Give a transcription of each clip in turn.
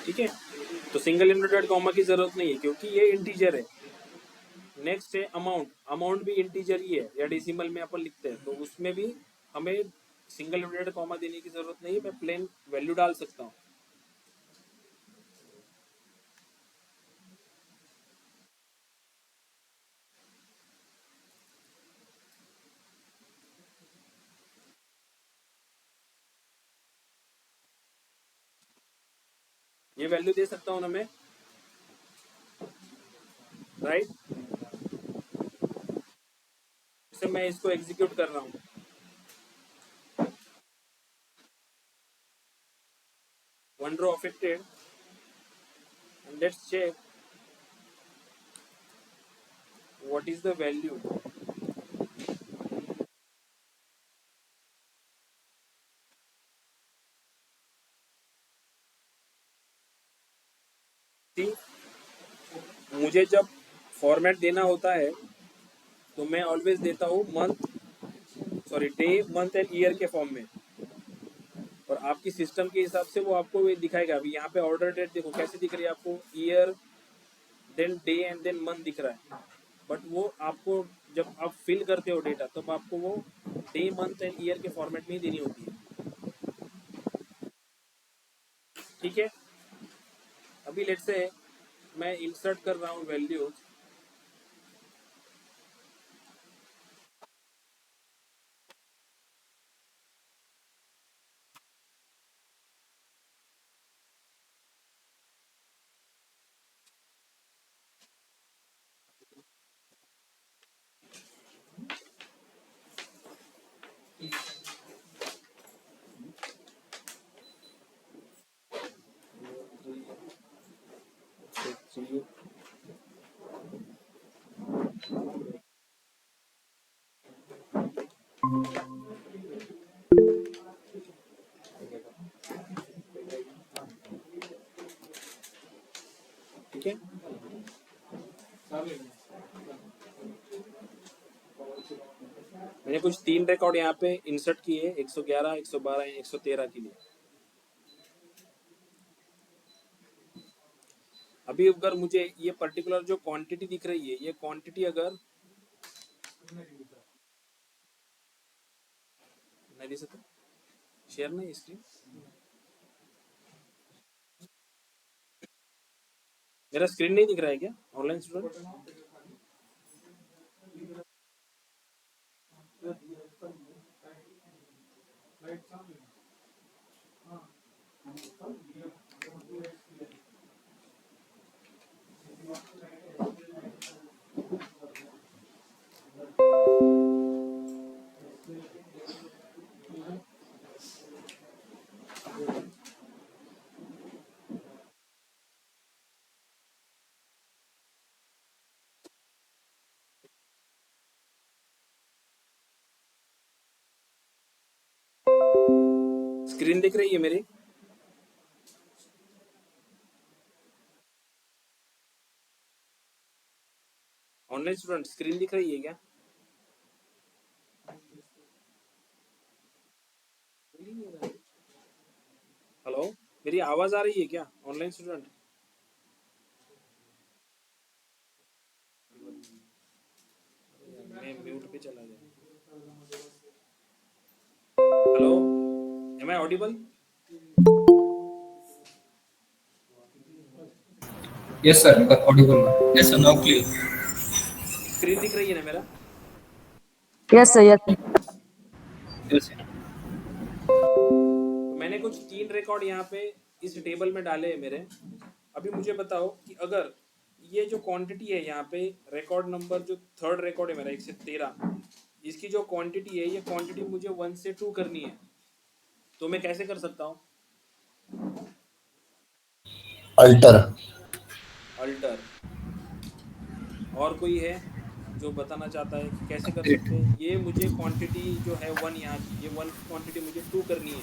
ठीक है, तो सिंगल इन्वर्टेड कॉमा की जरूरत नहीं है क्योंकि ये इंटीजर है। नेक्स्ट है अमाउंट, अमाउंट भी इंटीजर ही है या डेसिमल में अपन लिखते हैं, तो उसमें भी हमें सिंगल इन्वर्टेड कॉमा देने की जरूरत नहीं है, मैं प्लेन वैल्यू डाल सकता हूँ। ये वैल्यू दे सकता हूँ ना मैं, राइट। इससे मैं इसको एग्जीक्यूट कर रहा हूँ, one row affected, and let's check what is the value. See, मुझे जब फॉर्मेट देना होता है तो मैं ऑलवेज देता हूँ डे मंथ एंड ईयर के फॉर्म में, और आपकी सिस्टम के हिसाब से वो आपको ये दिखाएगा। अभी यहाँ पे ऑर्डर डेट देखो कैसे दिख रही है आपको, year then day and then month दिख रहा है, बट वो आपको जब आप फिल करते हो डेटा तब आपको वो डे मंथ एंड ईयर के फॉर्मेट में ही देनी होती है। ठीक है, अभी लेट्स से मैं इंसर्ट कर रहा हूँ वैल्यूज, ठीक है। मैंने कुछ 3 रिकॉर्ड यहाँ पे इंसर्ट किए, 111, 112, 113 के लिए। अभी अगर मुझे ये पर्टिकुलर जो क्वांटिटी दिख रही है, ये क्वांटिटी अगर नहीं दे सकता, शेयर नहीं स्क्रीन, मेरा स्क्रीन नहीं दिख रहा है क्या ऑनलाइन स्टूडेंट? स्क्रीन दिख रही है मेरी? ऑनलाइन स्टूडेंट स्क्रीन दिख रही है क्या? हेलो, मेरी आवाज आ रही है क्या ऑनलाइन स्टूडेंट? मैं म्यूट पे चला गया। Hello, am I audible? Yes, sir. Audible. Yes, sir. Now clear. Screen दिख रही है ना मेरा? Yes, sir. Yes. Yes, sir. तो मैंने कुछ 3 रिकॉर्ड यहाँ पे इस टेबल में डाले हैं मेरे। अभी मुझे बताओ कि अगर ये जो क्वांटिटी है यहाँ पे, रिकॉर्ड नंबर जो थर्ड रिकॉर्ड है मेरा 1 से 13, इसकी जो क्वांटिटी है, ये क्वांटिटी मुझे 1 से 2 करनी है, तो मैं कैसे कर सकता हूँ? अल्टर। अल्टर। और कोई है जो बताना चाहता है कि कैसे कर Update. सकते हैं? ये मुझे क्वांटिटी जो है 1 यहाँ की, ये 1 क्वांटिटी मुझे 2 करनी है।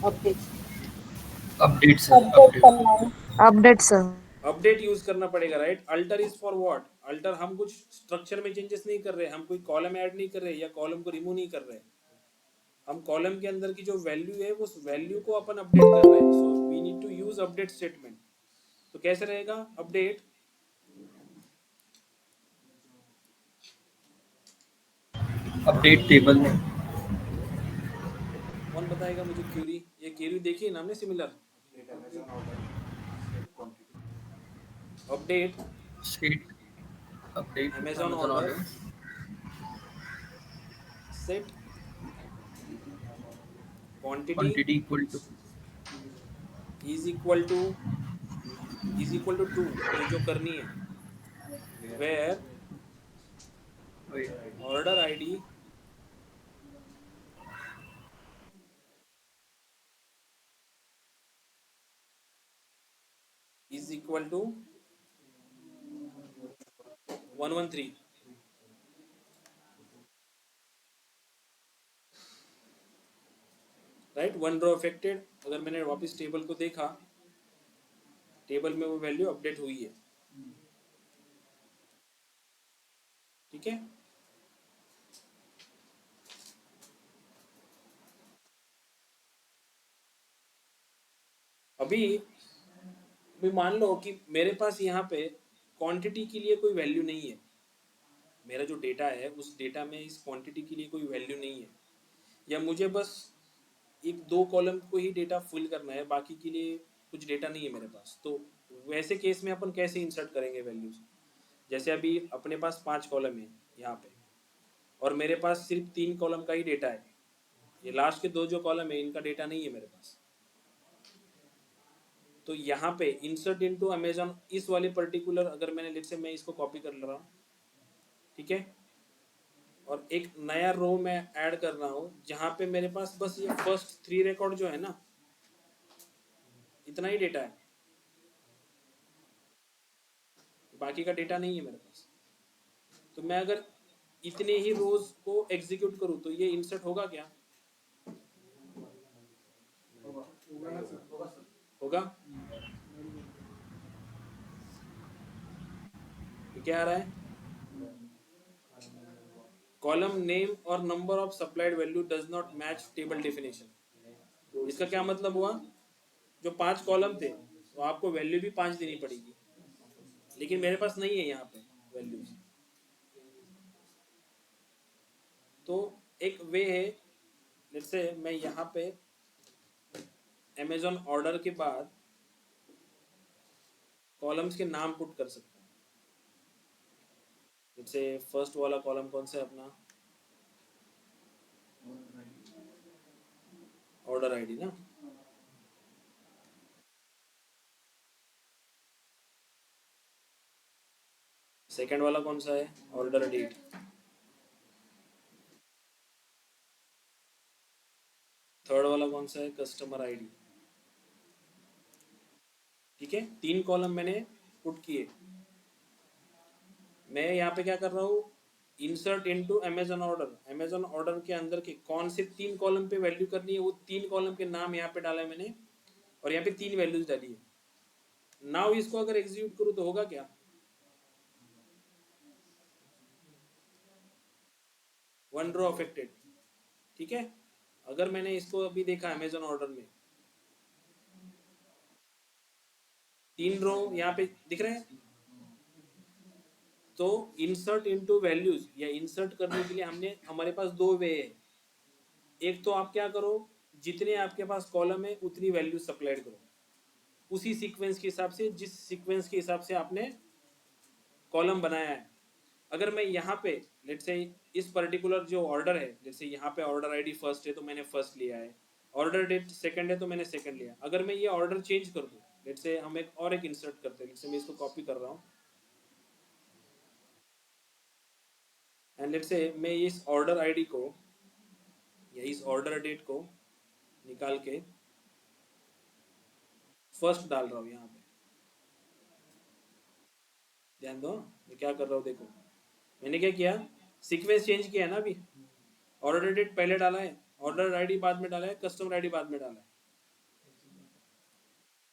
Update. Update, sir. Update. Update, sir. Update use करना पड़ेगा, right. Alter is for what? Alter हम कुछ स्ट्रक्चर में चेंजेस नहीं कर रहे, हम कोई कॉलम ऐड नहीं कर रहे या कॉलम को रिमूव नहीं कर रहे, हम कॉलम के अंदर की जो वैल्यू है उस वैल्यू को अपन अपडेट कर रहे हैं। So we need to use update statement. तो कैसे रहेगा अपडेट, अपडेट टेबल में कौन बताएगा मुझे क्यूरी, ये क्यूरी देखिए ना हमने similar, update state update Amazon Amazon order order set quantity quantity equal to is equal to true, ये जो करनी है, where order ID is equal to 113। Right, one row affected. अगर मैंने वापस टेबल को देखा, टेबल में वो वैल्यू अपडेट हुई है। ठीक है, अभी अभी मान लो कि मेरे पास यहाँ पे क्वांटिटी के लिए कोई वैल्यू नहीं है, मेरा जो डेटा है उस डेटा में इस क्वांटिटी के लिए कोई वैल्यू नहीं है, या मुझे बस एक दो कॉलम को ही डेटा फिल करना है, बाकी के लिए कुछ डेटा नहीं है मेरे पास। तो वैसे केस में अपन कैसे इंसर्ट करेंगे वैल्यूज, जैसे अभी अपने पास 5 कॉलम है यहाँ पे, और मेरे पास सिर्फ 3 कॉलम का ही डेटा है, ये लास्ट के 2 जो कॉलम है इनका डेटा नहीं है मेरे पास। तो यहाँ पे इंसर्ट इनटू अमेजन, इस वाले पर्टिकुलर, अगर मैंने लेट से मैं इसको कॉपी कर ले रहा हूँ, ठीक है, और एक नया रो मैं ऐड कर रहा हूँ जहाँ पे मेरे पास बस ये फर्स्ट 3 रिकॉर्ड जो है ना, इतना ही डेटा है, बाकी का डेटा नहीं है मेरे पास। तो मैं अगर इतने ही रोज को एग्जीक्यूट करूँ तो ये इंसर्ट होगा क्या, होगा? ये क्या आ रहा है, कॉलम नेम और number of supplied value does not match table definition. इसका क्या मतलब हुआ, जो 5 कॉलम थे तो आपको वैल्यू भी 5 देनी पड़ेगी, लेकिन मेरे पास नहीं है यहाँ पे वैल्यूज। तो एक वे है, जैसे मैं यहाँ पे अमेजोन ऑर्डर के बाद कॉलम्स के नाम पुट कर सकता हूँ। जैसे फर्स्ट वाला कॉलम कौन सा है अपना, ऑर्डर आईडी ना, सेकंड वाला कौन सा है, ऑर्डर डेट, थर्ड वाला कौन सा है, कस्टमर आईडी। ठीक है, 3 कॉलम मैंने पुट किए। मैं यहाँ पे क्या कर रहा हूँ, insert into Amazon order, Amazon order के अंदर के कौन से 3 कॉलम पे वैल्यू करनी है, वो 3 कॉलम के नाम यहाँ पे डाला है मैंने, और यहाँ पे 3 वैल्यूज डाली है। नाउ इसको अगर एग्जीक्यूट करूँ तो होगा क्या, वन रो अफेक्टेड। ठीक है, अगर मैंने इसको अभी देखा अमेजन ऑर्डर में 3 रो यहाँ पे दिख रहे हैं। तो इंसर्ट इनटू वैल्यूज या इंसर्ट करने के लिए हमने, हमारे पास 2 वे है। एक तो आप क्या करो, जितने आपके पास कॉलम है उतनी वैल्यू सप्लाइड करो, उसी सीक्वेंस के हिसाब से, जिस सीक्वेंस के हिसाब से आपने कॉलम बनाया है। अगर मैं यहाँ पे लेट से इस पर्टिकुलर जो ऑर्डर है, जैसे यहाँ पे ऑर्डर आईडी फर्स्ट है तो मैंने फर्स्ट लिया है, ऑर्डर डेट सेकंड है तो मैंने सेकंड लिया। अगर मैं ये ऑर्डर चेंज कर दूँ, लेट से हम एक और एक इंसर्ट करते हैं, लेट से मैं इसको कॉपी कर रहा हूँ, एंड लेट से मैं इस ऑर्डर आईडी को या इस ऑर्डर डेट को निकाल के फर्स्ट डाल रहा हूँ यहाँ पे। ध्यान दो मैं क्या कर रहा हूँ, देखो मैंने क्या किया, सीक्वेंस चेंज किया है ना अभी, ऑर्डर डेट पहले डाला है, ऑर्डर आईडी बाद में डाला है, कस्टमर आईडी बाद में डाला है,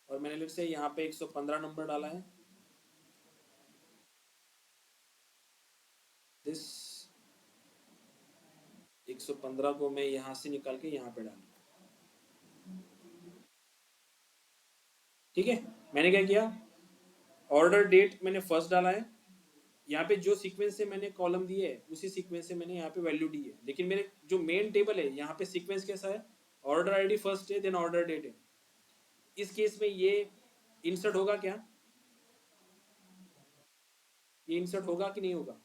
और मैंने लेट से यहाँ पे 115 नंबर डाला है। दिस 115 को मैं यहाँ से निकाल के यहाँ पे डालूँ। ठीक है, मैंने क्या किया, ऑर्डर डेट मैंने फर्स्ट डाला है, यहाँ पे जो सीक्वेंस से मैंने कॉलम दिए है उसी सीक्वेंस से मैंने यहाँ पे वैल्यू दी है, लेकिन मेरे जो मेन टेबल है यहाँ पे सीक्वेंस कैसा है, ऑर्डर आईडी फर्स्ट है देन ऑर्डर डेट है। इस केस में ये इंसर्ट होगा क्या, ये इंसर्ट होगा कि नहीं होगा,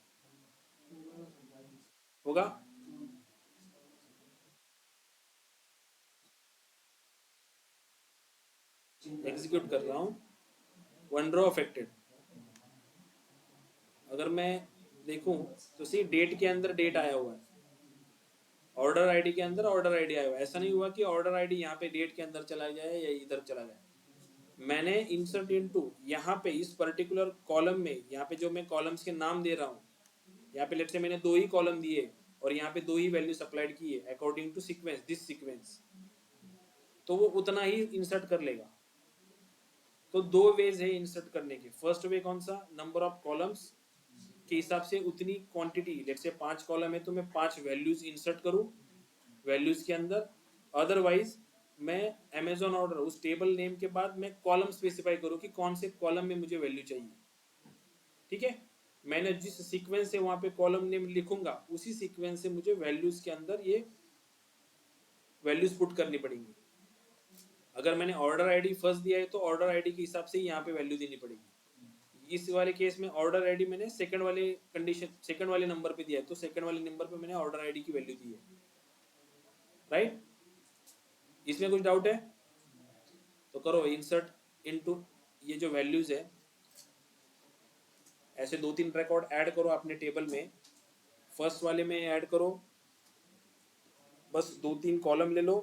होगा। एग्जीक्यूट कर रहा हूँ, वन रो अफेक्टेड। अगर मैं देखूं तो सी डेट के अंदर डेट आया हुआ है, ऑर्डर आईडी के अंदर ऑर्डर आईडी आया हुआ है। ऐसा नहीं हुआ कि ऑर्डर आईडी यहाँ पे डेट के अंदर चला जाए या इधर चला जाए। मैंने इंसर्ट इनटू यहाँ पे इस पर्टिकुलर कॉलम में, यहाँ पे जो मैं कॉलम्स के नाम दे रहा हूँ, यहाँ पे लेट से मैंने 2 ही कॉलम दिए और यहाँ पे 2 ही वैल्यू सप्लाइड की है according to sequence, this sequence, तो वो उतना ही इंसर्ट कर लेगा। तो 2 वेज है इंसर्ट करने के। फर्स्ट वे कौन सा, नंबर ऑफ कॉलम्स के हिसाब से उतनी क्वांटिटी, लेट से 5 कॉलम है तो मैं 5 वैल्यूज इंसर्ट करूं वैल्यूज के अंदर। अदरवाइज मैं अमेजोन ऑर्डर उस टेबल नेम के बाद मैं कॉलम स्पेसिफाई करूं कि कौन से कॉलम में मुझे वैल्यू चाहिए। ठीक है, मैंने जिस सीक्वेंस से वहां पे कॉलम नेम लिखूंगा उसी सीक्वेंस से मुझे वैल्यूज के अंदर ये वैल्यूज पुट करनी पड़ेंगी। अगर मैंने ऑर्डर आईडी फर्स्ट दिया है तो ऑर्डर आईडी के हिसाब से यहाँ पे वैल्यू देनी पड़ेगी। इस वाले केस में ऑर्डर आईडी मैंने सेकंड वाले कंडीशन, सेकंड वाले नंबर पे दिया है तो सेकंड वाले नंबर पे मैंने ऑर्डर आईडी की वैल्यू दी है। राइट, इसमें कुछ डाउट है तो करो इंसर्ट इनटू ये जो वैल्यूज है, ऐसे 2-3 रिकॉर्ड ऐड करो अपने टेबल में। फर्स्ट वाले में ऐड करो, बस 2-3 कॉलम ले लो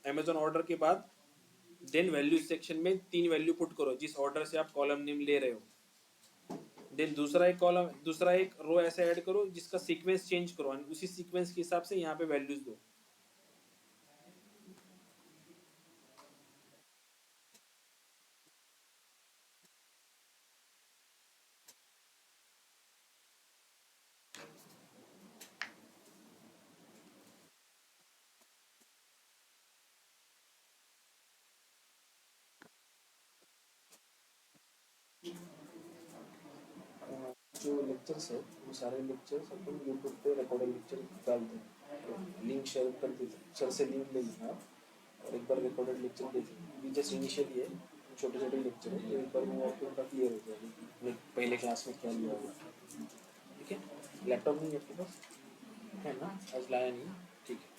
अमेजोन ऑर्डर के बाद, देन वैल्यू सेक्शन में 3 वैल्यू पुट करो जिस ऑर्डर से आप कॉलम नेम ले रहे हो। देन दूसरा एक कॉलम, दूसरा एक रो ऐसे ऐड करो जिसका सीक्वेंस चेंज करो, उसी सीक्वेंस के हिसाब से यहाँ पे वैल्यूज दो। जो लेक्चर्स है वो सारे लेक्चर्स अपन यूट्यूब पे रिकॉर्डेड लेक्चर डालते हैं, लिंक शेयर कर देते हैं, सर से लिंक ले लेना आप और एक बार रिकॉर्डेड लेक्चर देखें। जस्ट इनिशियल ये छोटे छोटे लेक्चर है, तो एक बार वो आपको उनका क्लियर हो जाएगा पहले क्लास में क्या लिया हुआ। ठीक है, लैपटॉप नहीं है आपके पास, है ना, आज लाया नहीं, ठीक है।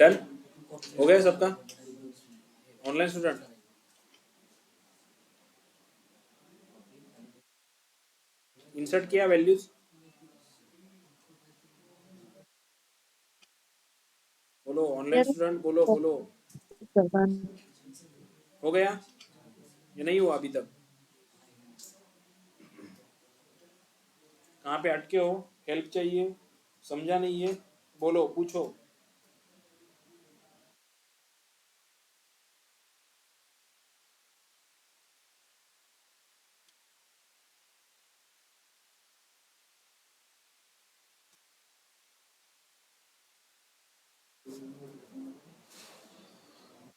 डन हो गया सबका ऑनलाइन स्टूडेंट? इंसर्ट किया वैल्यूज? बोलो ऑनलाइन Yes, स्टूडेंट, बोलो बोलो। sir. Done. हो गया ये नहीं हुआ अभी तक? कहाँ पे अटके हो? हेल्प चाहिए? समझा नहीं है? बोलो, पूछो।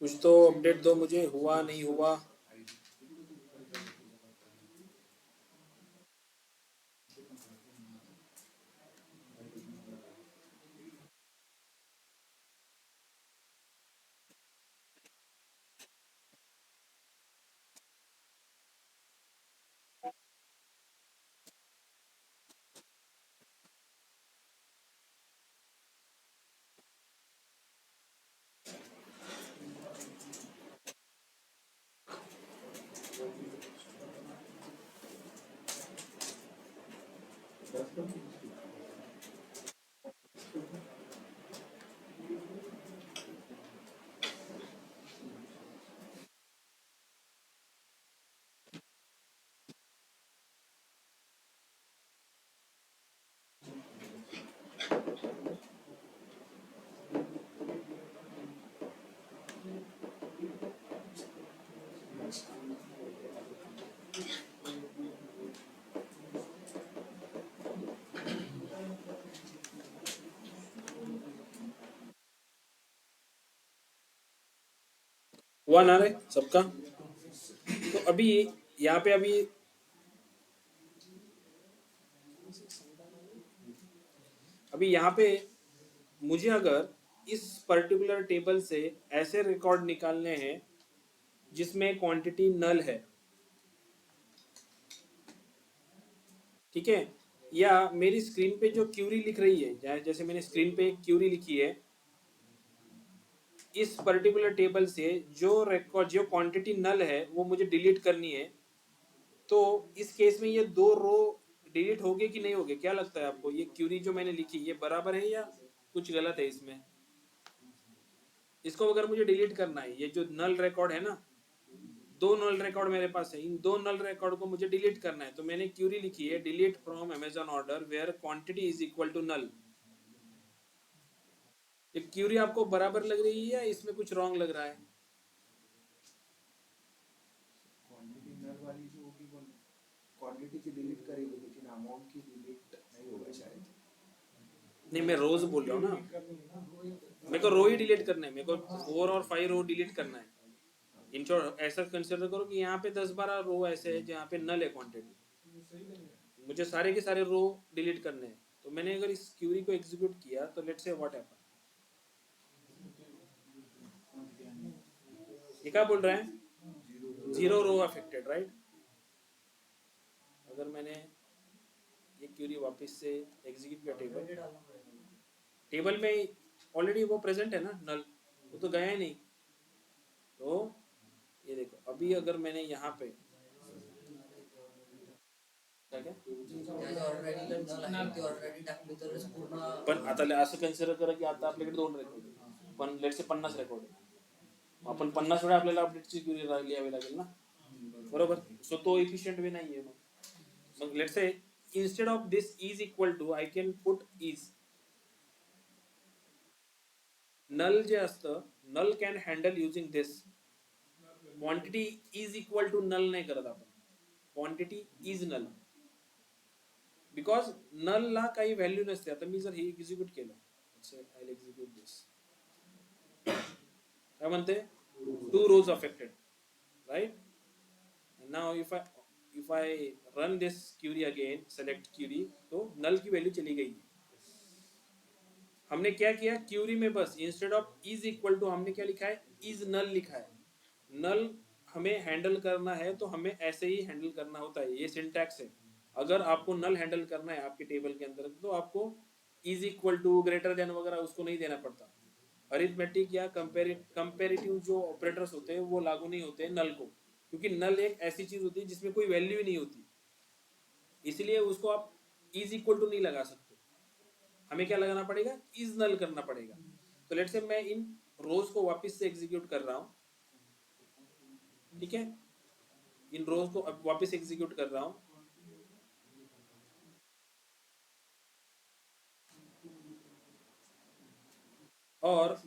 कुछ तो अपडेट दो मुझे, हुआ नहीं हुआ? हुआ ना रे सबका? तो अभी यहाँ पे अभी यहाँ पे मुझे अगर इस पर्टिकुलर टेबल से ऐसे रिकॉर्ड निकालने हैं जिसमें क्वांटिटी नल है, ठीक है, या मेरी स्क्रीन पे जो क्यूरी लिख रही है, जैसे मैंने स्क्रीन पे एक क्यूरी लिखी है, इस पर्टिकुलर टेबल से जो रिकॉर्ड जो क्वांटिटी नल है वो मुझे डिलीट करनी है, तो इस केस में ये दो रो डिलीट होगे कि नहीं होगे? क्या लगता है आपको? ये क्यूरी जो मैंने लिखी ये बराबर है या कुछ गलत है इसमें? इसको अगर मुझे डिलीट करना है, ये जो नल रिकॉर्ड है ना, दो नल रिकॉर्ड मेरे पास है, इन दो नल रिकॉर्ड को मुझे डिलीट करना है, तो मैंने क्यूरी लिखी है delete from Amazon order where quantity is equal to null. ये क्यूरी आपको बराबर लग रही है या इसमें कुछ रॉन्ग लग रहा है? क्वांटिटी नल वाली जो होगी वो क्वांटिटी की डिलीट करेगी, लेकिन अमाउंट की डिलीट नहीं होगा शायद। नहीं, मैं रोज बोल रहा हूँ ना, मेरे को रो ही डिलीट करना है, मेरे को 4 और 5 रो डिलीट करना है। इन शॉर्ट ऐसा कंसिडर करो कि यहाँ पे 10-12 रो ऐसे है जहाँ पे नल है क्वांटिटी, मुझे सारे के सारे रो डिलीट करने हैं। तो मैंने अगर इस क्यूरी को एग्जीक्यूट किया तो लेट्स से व्हाट हैपन, ये क्या बोल रहा है? 0 रो अफेक्टेड, राइट? अगर मैंने ये क्यूरी वापस से एग्जीक्यूट किया, टेबल में ऑलरेडी वो प्रेजेंट है ना नल, वो तो गया ही नहीं। तो ये देखो, अभी अगर मैंने यहाँ पे क्या पण आता असं कन्सिडर करा की आता आपल्याकडे 2 रेकॉर्ड, पण लेट से 50 रेकॉर्ड आहे, आपण 50 वेळा आपल्याला अपडेटची क्वेरी लिहावी लागेल ना, बरोबर? सो तो एफिशिएंट वे नाही आहे. मग लेट से instead of this is equal to I can put is, null जे असतं, null can handle using this, quantity is equal to null नाही करत आपण, quantity is null, बिकॉज नल ला काही व्हॅल्यू नसते. आता मी जर हे एक्झिक्यूट केलं, आय विल एक्झिक्यूट दिस, काय म्हणते? 2 rows affected, right? Now if I run this query again, select query, तो नल की वैल्यू चली गई है। हमने क्या किया क्यूरी में, बस instead of is equal to हमने क्या लिखा है, इज नल लिखा है। नल हमें हैंडल करना है तो हमें ऐसे ही हैंडल करना होता है, ये सिंटैक्स है। अगर आपको नल हैंडल करना है आपके टेबल के अंदर तो आपको is equal to, greater than वगैरह उसको नहीं देना पड़ता। अरिथमेटिक या कंपेरेटिव जो ऑपरेटर्स होते हैं वो लागू नहीं होते नल को, क्योंकि नल एक ऐसी चीज होती है जिसमें कोई वैल्यू ही नहीं होती, इसलिए उसको आप इज इक्वल टू नहीं लगा सकते। हमें क्या लगाना पड़ेगा, इज नल करना पड़ेगा। तो लेट्स से मैं इन रोज को वापस से एग्जीक्यूट कर रहा हूँ, ठीक है, इन रोज को अब वापस एग्जीक्यूट कर रहा हूँ। और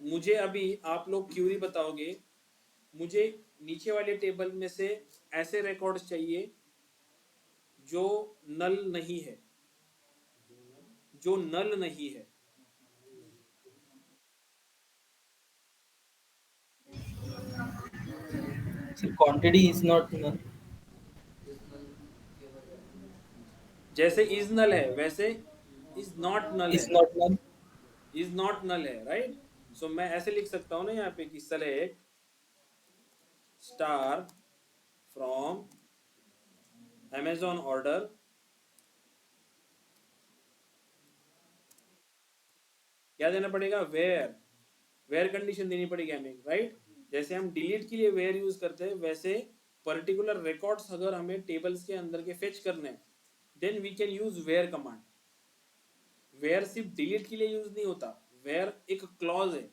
मुझे अभी आप लोग क्यूरी बताओगे, मुझे नीचे वाले टेबल में से ऐसे रिकॉर्ड्स चाहिए जो नल नहीं है, जो नल नहीं है। So quantity is not null. जैसे इज नल है वैसे इज नॉट नल है, Is not null. Is not null है, राइट। सो मैं ऐसे लिख सकता हूँ ना यहाँ पे कि select star from Amazon order, क्या देना पड़ेगा, वेयर, वेयर कंडीशन देनी पड़ेगी हमें, राइट। जैसे हम डिलीट के लिए वेयर यूज करते हैं वैसे पर्टिकुलर रिकॉर्ड्स अगर हमें टेबल्स के अंदर के फेच करने हैं then we can use where command. Where सिर्फ डिलीट के लिए यूज नहीं होता, वेयर एक क्लॉज है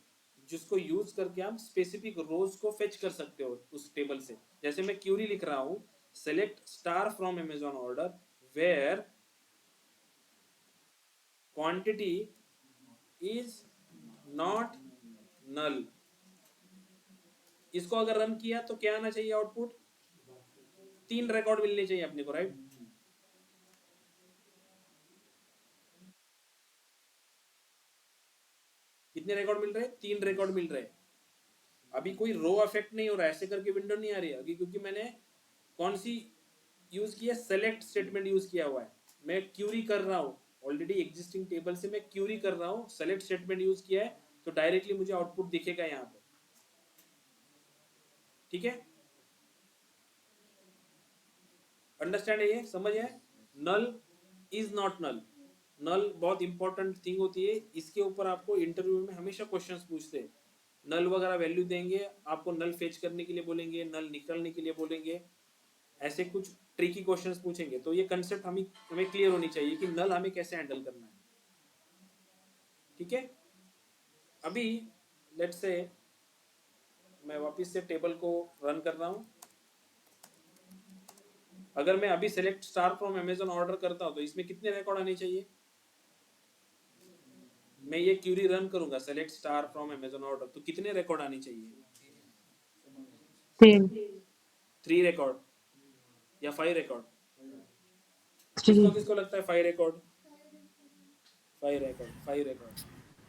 जिसको यूज करके आप स्पेसिफिक रोज को फेच कर सकते हो उस टेबल से। जैसे मैं क्यूरी लिख रहा हूं, select star from Amazon order where quantity is not null. इसको अगर रन किया तो क्या आना चाहिए आउटपुट, 3 रिकॉर्ड मिलने चाहिए अपने को, राइट। कितने रिकॉर्ड मिल रहे हैं, 3 रिकॉर्ड मिल रहे हैं। अभी कोई रो इफेक्ट नहीं हो रहा है, ऐसे करके विंडो नहीं आ रही है अभी, क्योंकि मैंने कौन सी यूज किया, सेलेक्ट स्टेटमेंट यूज किया हुआ है। मैं क्यूरी कर रहा हूँ, ऑलरेडी एग्जिस्टिंग टेबल से मैं क्यूरी कर रहा हूँ, सेलेक्ट स्टेटमेंट यूज किया है तो डायरेक्टली मुझे आउटपुट दिखेगा यहाँ पे, ठीक है। अंडरस्टैंड है, ये समझ है। नल इज नॉट नल, नल बहुत इंपॉर्टेंट थिंग होती है, इसके ऊपर आपको इंटरव्यू में हमेशा क्वेश्चंस पूछते हैं। नल वगैरह वैल्यू देंगे आपको, नल फेच करने के लिए बोलेंगे, नल निकालने के लिए बोलेंगे, ऐसे कुछ ट्रिकी क्वेश्चंस पूछेंगे। तो ये कंसेप्ट हमें क्लियर होनी चाहिए कि नल हमें कैसे हैंडल करना है, ठीक है। अभी लेट्स से मैं वापस से टेबल को रन कर रहा हूं। अगर मैं अभी select star from Amazon order करता हूं तो इसमें कितने रिकॉर्ड आने चाहिए, मैं ये क्यूरी रन करूंगा select star from Amazon order, तो कितने रिकॉर्ड आने चाहिए, 3, 3 रिकॉर्ड या 5 रिकॉर्ड, 3, किसको किसको लगता है 5 रिकॉर्ड, 5 रिकॉर्ड, 5 रिकॉर्ड।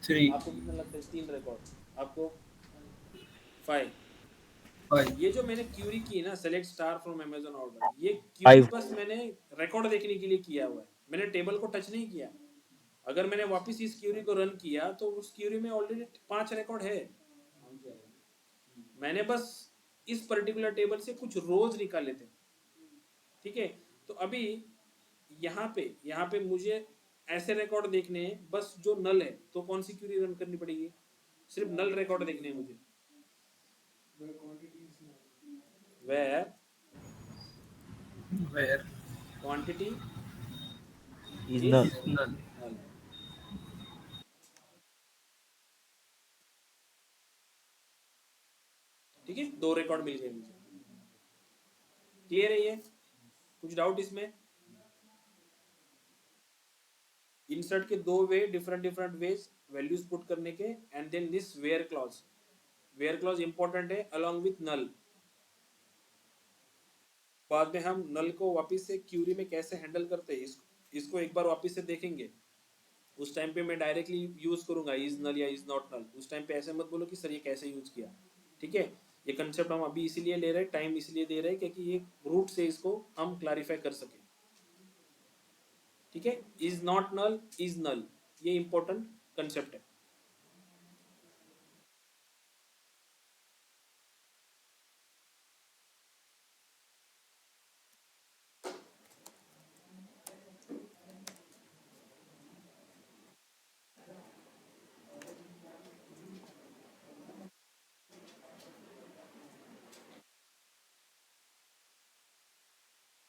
3, आपको कितना लगता है, 3 रिकॉर्ड, आपको 5। 5. ये जो मैंने क्यूरी की ना select star from Amazon order, ये क्यूरी बस मैंने रिकॉर्ड देखने के लिए किया हुआ है, मैंने टेबल को टच नहीं किया। अगर मैंने वापस इस क्यूरी को रन किया तो उस क्यूरी में ऑलरेडी 5 रिकॉर्ड है, मैंने बस इस पर्टिकुलर टेबल से कुछ रोज निकाले थे, ठीक है। तो अभी यहाँ पे मुझे ऐसे रिकॉर्ड देखने हैं बस जो नल है, तो कौन सी क्यूरी रन करनी पड़ेगी, सिर्फ नल रिकॉर्ड देखने हैं मुझे, where Where quantity is is null. is null. null। ठीक है, 2 रिकॉर्ड मिल गए मुझे, क्लियर है ये, कुछ डाउट इसमें। इंसर्ट के 2 way, different ways values put करने के, and then this where clause important है अलोंग विथ नल। बाद में हम नल को वापस से क्यूरी में कैसे हैंडल करते हैं इसको एक बार वापस से देखेंगे। उस टाइम पे मैं डायरेक्टली यूज करूंगा इज नल या इज नॉट नल, उस टाइम पे ऐसे मत बोलो कि सर ये कैसे यूज किया, ठीक है। ये कंसेप्ट हम अभी इसीलिए ले रहे हैं, टाइम इसलिए दे रहे हैं क्योंकि ये रूट से इसको हम क्लैरिफाई कर सकें। ठीक है, is not null, is null, ये इंपॉर्टेंट कंसेप्ट है।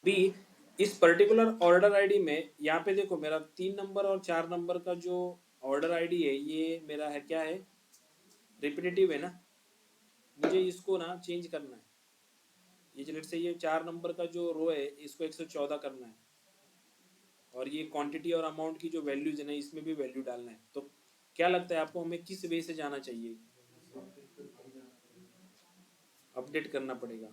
बी, इस पर्टिकुलर ऑर्डर आईडी में यहाँ पे देखो मेरा 3 नंबर और 4 नंबर का जो ऑर्डर आईडी है ये मेरा है, क्या है, रिपीटेटिव है ना। मुझे इसको ना चेंज करना है। ये लेट से ये 4 नंबर का जो रो है इसको 114 करना है, और ये क्वांटिटी और अमाउंट की जो वैल्यूज है ना इसमें भी वैल्यू डालना है। तो क्या लगता है आपको हमें किस वे से जाना चाहिए? अपडेट करना पड़ेगा।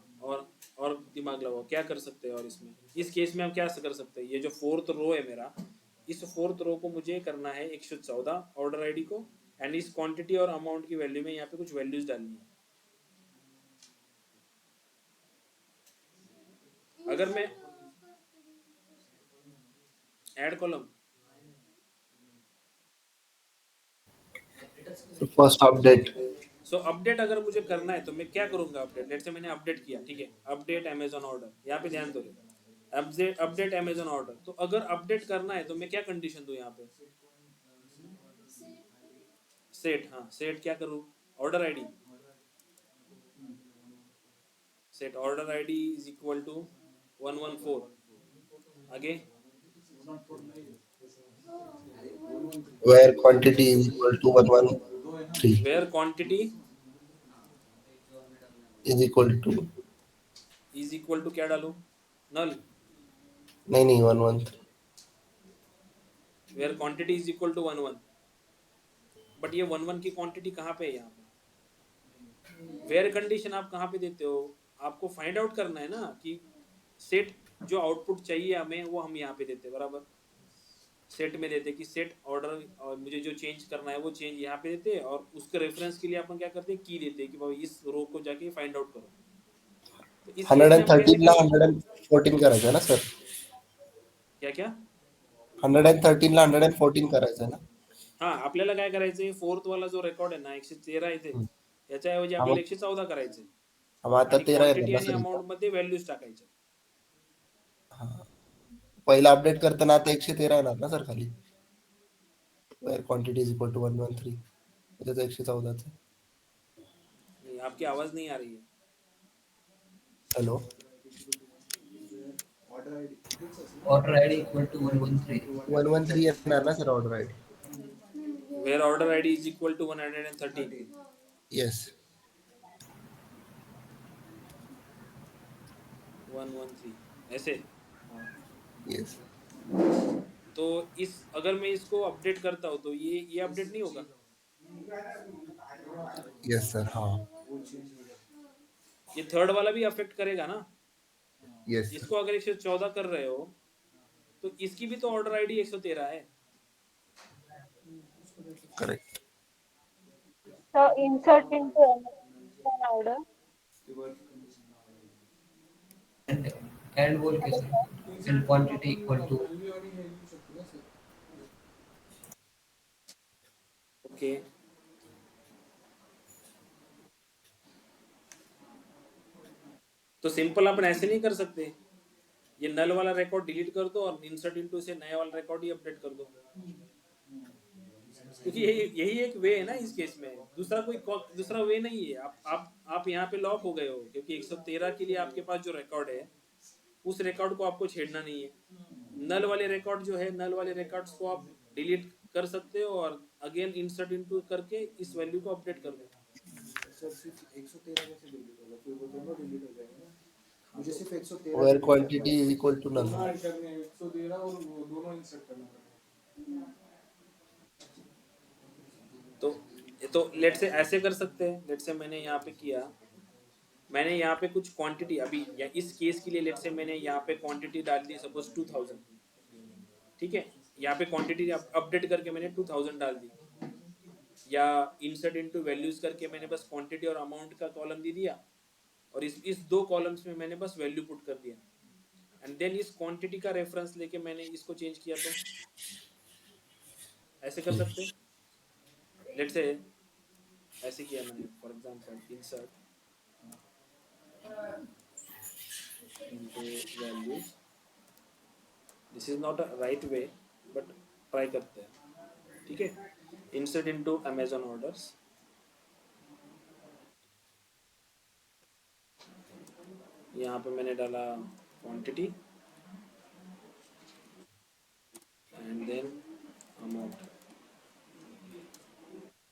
और दिमाग लगाओ क्या कर सकते हैं। और इसमें इस केस में हम क्या कर सकते हैं, ये जो फोर्थ रो है मेरा, इस फोर्थ रो को मुझे करना है 114 ऑर्डर आईडी को, एंड इस क्वांटिटी और अमाउंट की वैल्यू में यहाँ पे कुछ वैल्यूज डालनी है। अगर मैं ऐड कॉलम, First update. सो अपडेट अगर मुझे करना है तो मैं क्या करूंगा, अपडेट लेट से मैंने अपडेट किया, ठीक है, अपडेट अमेजोन ऑर्डर, यहाँ पे ध्यान दो, अपडेट अमेजोन ऑर्डर। तो अगर अपडेट करना है तो मैं क्या कंडीशन दूं यहाँ पे, सेट, हाँ सेट क्या करूँ, order ID, set order ID is equal to 114, आगे Where quantity is equal to 113 where quantity is equal to is equal to क्या डालूं, नल, नहीं 113. Where quantity is equal to 11, but ये 11 की क्वांटिटी कहाँ पे है, यहाँ पे वेयर कंडीशन आप कहाँ पे देते हो, आपको फाइंड आउट करना है ना कि सेट जो आउटपुट चाहिए हमें वो हम यहाँ पे देते हैं, बराबर सेट में देते कि सेट ऑर्डर, और मुझे जो चेंज करना है वो चेंज यहाँ पे देते हैं, और उसके रेफरेंस के लिए अपन क्या करते हैं, की देते हैं कि भाई इस रो को जाके फाइंड आउट करो। तो इस केस में हम कैसे 113 ला करेंगे, 114 करायचं आहे ना सर? क्या क्या, 113 ला 114 करायचं आहे ना? हाँ आपल्याला काय करायचंय, फोर्थ वाला जो रेकॉर्ड आहे ना 113 येते, हम्म. याच्याऐवजी हा आपल्याला मग 114 करायचे, आता आणि 13 येणार क्वांटिटी ना आणि सर इथं? अमाउंट मध्ये व्हॅल्यूज टाकायचे। हा. पहिला अपडेट करताना आता 113 येणार ना सर खाली? Where quantity is equal to 113. त्याचं 114 चं. नहीं, आपकी आवाज नहीं आ रही है। Hello. Order ID Order ID equal to 113. 113 येणार ना sir order ID? Where order ID is equal to 113, yes. 113 ऐसे। येस. तो इस अगर मैं इसको अपडेट करता हूँ तो ये अपडेट नहीं होगा, येस सर. हाँ. ये थर्ड वाला भी अफेक्ट करेगा ना। येस इसको अगर 114 कर रहे हो तो इसकी भी तो ऑर्डर आईडी 113 है। Correct. So insert into an order. And बोल के sir and quantity equal to okay, तो सिंपल अपन ऐसे नहीं कर सकते, ये नल वाला रिकॉर्ड डिलीट कर दो और इंसर्ट इनटू से नया वाला रिकॉर्ड ही अपडेट कर दो, क्योंकि यही एक वे है ना इस केस में, दूसरा वे नहीं है। आप यहाँ पे लॉक हो गए हो क्योंकि 113 के लिए आपके पास जो रिकॉर्ड है उस रिकॉर्ड को आपको छेड़ना नहीं है। नल वाले रिकॉर्ड जो है, नल वाले रिकॉर्ड्स को आप डिलीट कर सकते हो और अगेन इंसर्ट इनटू करके इस वैल्यू को अपडेट कर दो। सर सिर्फ 113 कैसे डिलीट होगा, फिर वो दोनों डिलीट हो जाएंगे ना। मुझे सिर्फ 113 where quantity is equal to null. 113 और वो दोनों इंसर्ट करना पड़ेगा। तो लेट से ऐसे कर सकते हैं, लेट से मैंने यहाँ पे किया, मैंने यहाँ पे कुछ क्वांटिटी अभी या इस केस के लिए लेट से मैंने यहाँ पे क्वांटिटी डाल दी सपोज 2000, ठीक है, यहाँ पे क्वांटिटी अपडेट करके मैंने 2000 डाल दी, या इंसर्ट इनटू वैल्यूज करके मैंने बस क्वांटिटी और अमाउंट का कॉलम दे दिया और इस दो कॉलम्स में मैंने बस वैल्यू पुट कर दिया, एंड देन इस क्वांटिटी का रेफरेंस लेके मैंने इसको चेंज किया, तो ऐसे कर सकते हैं। लेट्स से ऐसे किया मैंने, for example insert into values, this is not a right way but try करते हैं, ठीक है। इंसर्ट इनटू अमेजन ऑर्डर्स, यहाँ पे मैंने डाला quantity and then amount,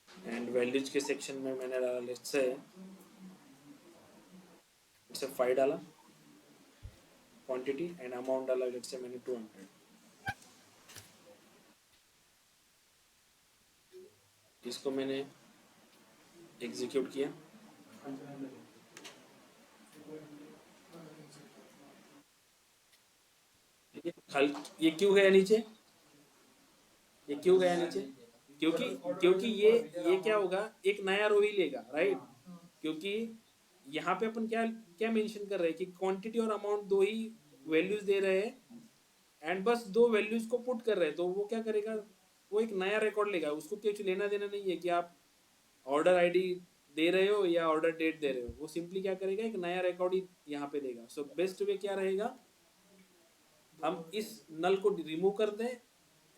and values के सेक्शन में मैंने डाला लेट्स से 5 डाला क्वांटिटी, एंड अमाउंट डाला लेट्स से मैंने 200। इसको मैंने एग्जीक्यूट किया, ठीक है। ये क्यों गया नीचे, ये क्यों गया नीचे, क्योंकि ये क्या होगा, एक नया रो ही लेगा, राइट। क्योंकि यहाँ पे अपन क्या क्या मेंशन कर रहे हैं कि क्वांटिटी और अमाउंट दो ही वैल्यूज दे रहे हैं, एंड बस दो वैल्यूज को पुट कर रहे हैं, तो वो क्या करेगा, वो एक नया रिकॉर्ड लेगा, उसको कुछ लेना देना नहीं है कि आप ऑर्डर आईडी दे रहे हो या ऑर्डर डेट दे रहे हो, वो सिंपली क्या करेगा, एक नया रिकॉर्ड ही यहाँ पे देगा। सो बेस्ट वे क्या रहेगा, हम इस नल को रिमूव कर दें